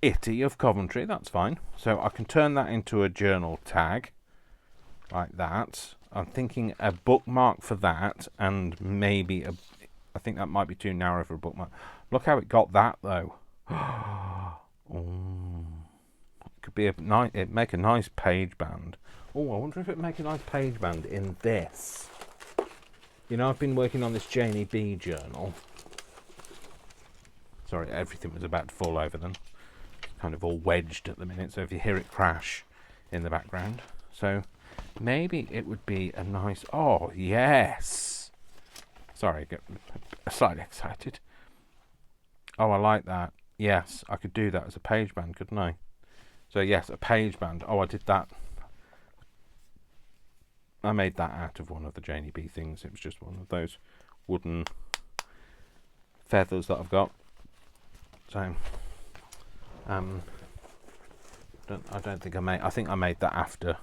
Itty of Coventry. That's fine. So I can turn that into a journal tag like that. I'm thinking a bookmark for that, and maybe I think that might be too narrow for a bookmark. Look how it got that though. Oh, it could be it'd make a nice page band. Oh, I wonder if it'd make a nice page band in this. You know, I've been working on this Janie B journal. Sorry, everything was about to fall over then. It's kind of all wedged at the minute, so if you hear it crash in the background. So maybe it would be a nice... Oh, yes! Sorry, I get slightly excited. Oh, I like that. Yes, I could do that as a page band, couldn't I? So yes, a page band. Oh, I did that. I made that out of one of the Janie B things. It was just one of those wooden feathers that I've got. So, I don't think I think I made that after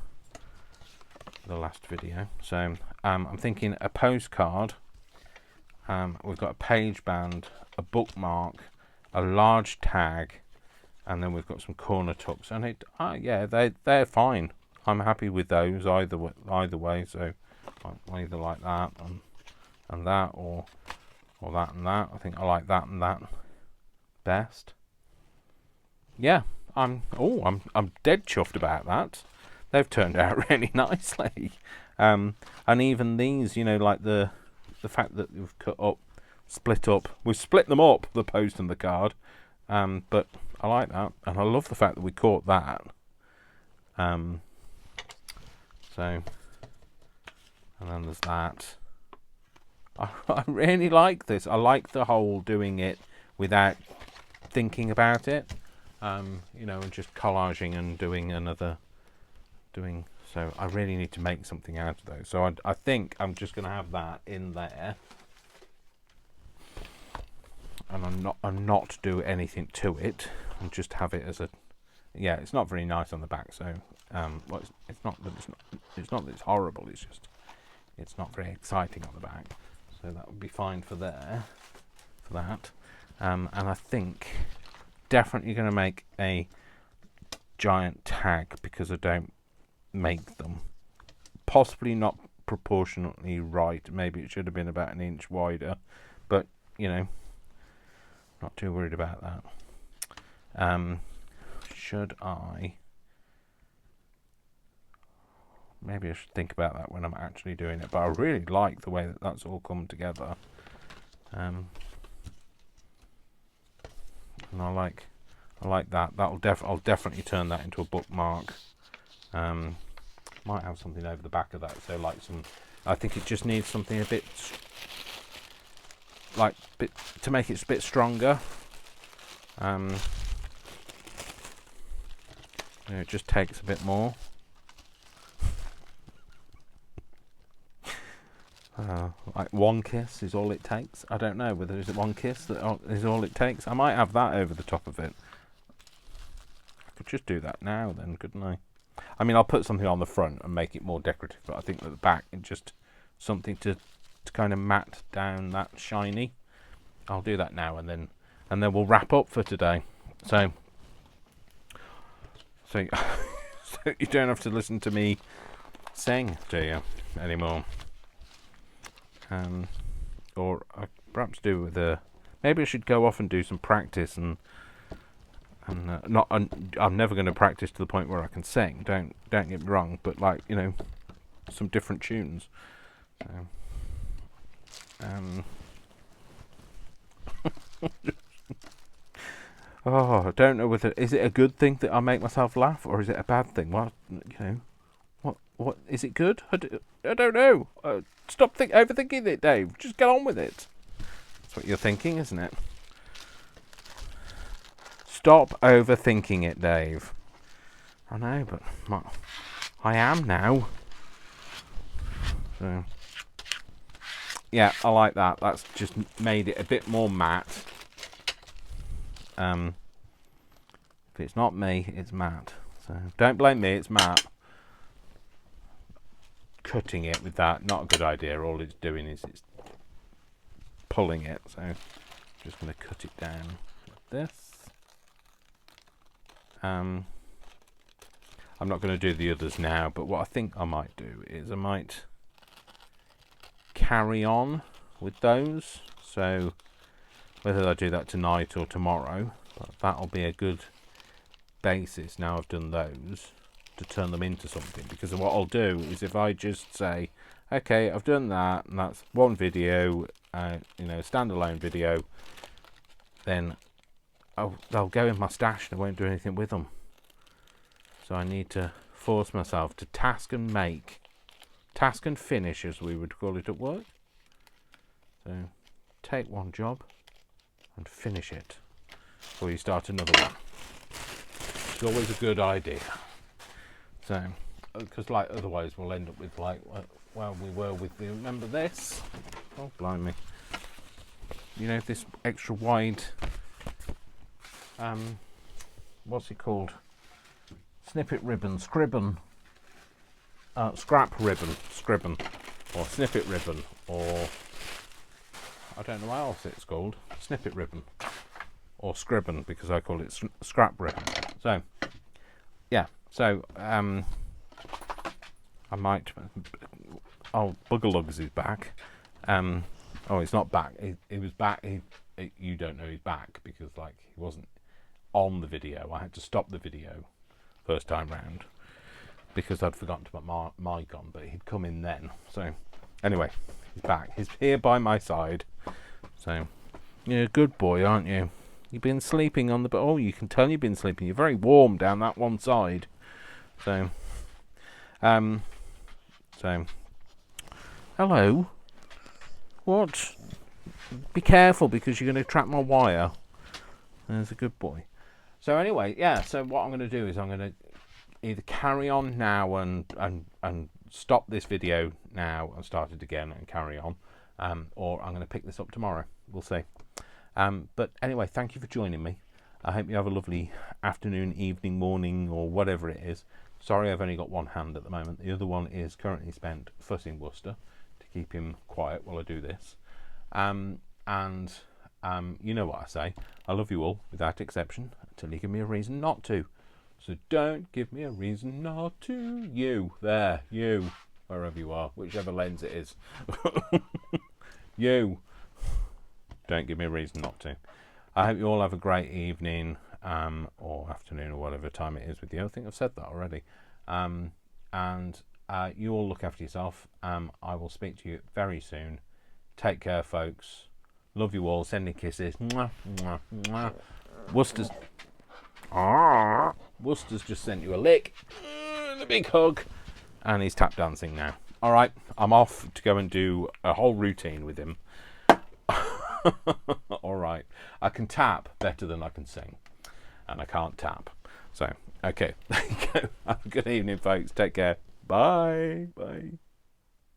the last video. So, I'm thinking a postcard. We've got a page band, a bookmark, a large tag, and then we've got some corner tucks. And yeah, they're fine. I'm happy with those either way. So I either like that and that, or that and that. I think I like that and that best. Yeah, I'm dead chuffed about that. They've turned out really nicely. And even these, you know, like the fact that we've split up. We've split them up, the post and the card. But I like that, and I love the fact that we caught that. So, and then there's that. I really like this. I like the whole doing it without thinking about it. You know, and just collaging and doing. So I really need to make something out of those. So I think I'm just going to have that in there, and I'm not do anything to it, and just have it as a. Yeah, it's not very nice on the back. So well, it's not that it's horrible. It's just it's not very exciting on the back. So that would be fine for that. And I think definitely going to make a giant tag, because I don't make them. Possibly not proportionately right. Maybe it should have been about an inch wider, but you know, not too worried about that. Should I? Maybe I should think about that when I'm actually doing it. But I really like the way that that's all come together. And I like that. I'll definitely turn that into a bookmark. Might have something over the back of that. So like I think it just needs something a bit to make it a bit stronger. It just takes a bit more. Like one kiss is all it takes. I don't know whether it's one kiss that is all it takes. I might have that over the top of it. I could just do that now then, couldn't I? I mean, I'll put something on the front and make it more decorative, but I think at the back it's just something to kind of matte down that shiny. I'll do that now, and then we'll wrap up for today. So so you don't have to listen to me sing, do you, anymore? Or I perhaps do with maybe I should go off and do some practice and I'm never going to practice to the point where I can sing. Don't get me wrong, but like, you know, some different tunes. So, oh, I don't know whether is it a good thing that I make myself laugh, or is it a bad thing? What, you know, what is it good? I don't know. Stop overthinking it, Dave. Just get on with it. That's what you're thinking, isn't it? Stop overthinking it, Dave. I know, but I am now. So, yeah, I like that. That's just made it a bit more matte. If it's not me, it's Matt. So don't blame me, it's Matt. Cutting it with that, not a good idea. All it's doing is it's pulling it. So I'm just going to cut it down like this. I'm not going to do the others now, but what I think I might do is I might carry on with those. So whether I do that tonight or tomorrow, but that'll be a good basis now I've done those to turn them into something. Because what I'll do is if I just say, okay, I've done that, and that's one video, you know, standalone video, then they'll go in my stash and I won't do anything with them. So I need to force myself to task and finish, as we would call it at work. So take one job and finish it before you start another one. It's always a good idea. So, because like otherwise we'll end up with like, well, we were with the, remember this? Oh, blimey. You know, this extra wide, what's it called? Snippet ribbon, scrap ribbon, scribbon, or snippet ribbon, or I don't know what else it's called, snippet ribbon, or scribbon, because I call it scrap ribbon. So, yeah, so, I might, oh, Buggerlugs is back. Oh, he's not back, he was back, you don't know he's back, because, like, he wasn't on the video. I had to stop the video first time round, because I'd forgotten to put my mic on, but he'd come in then. So, anyway, he's back. He's here by my side. So, you're a good boy, aren't you? You've been sleeping on the... Oh, you can tell you've been sleeping. You're very warm down that one side. So, hello. What? Be careful, because you're going to trap my wire. There's a good boy. So anyway, yeah, so what I'm going to do is I'm going to either carry on now and stop this video now and start it again and carry on, or I'm going to pick this up tomorrow. We'll see. But anyway, thank you for joining me. I hope you have a lovely afternoon, evening, morning, or whatever it is. Sorry, I've only got one hand at the moment. The other one is currently spent fussing Worcester to keep him quiet while I do this. You know what I say. I love you all, without exception, until you give me a reason not to. So don't give me a reason not to. You, there, you, wherever you are, whichever lens it is. You, don't give me a reason not to. I hope you all have a great evening, or afternoon, or whatever time it is with you. I think I've said that already. You all look after yourself. I will speak to you very soon. Take care, folks. Love you all. Sending kisses. Mwah, mwah, mwah. Worcester's just sent you a lick. A big hug. And he's tap dancing now. All right, I'm off to go and do a whole routine with him. All right. I can tap better than I can sing. And I can't tap. So, okay. There you go. Have a good evening, folks. Take care. Bye. Bye.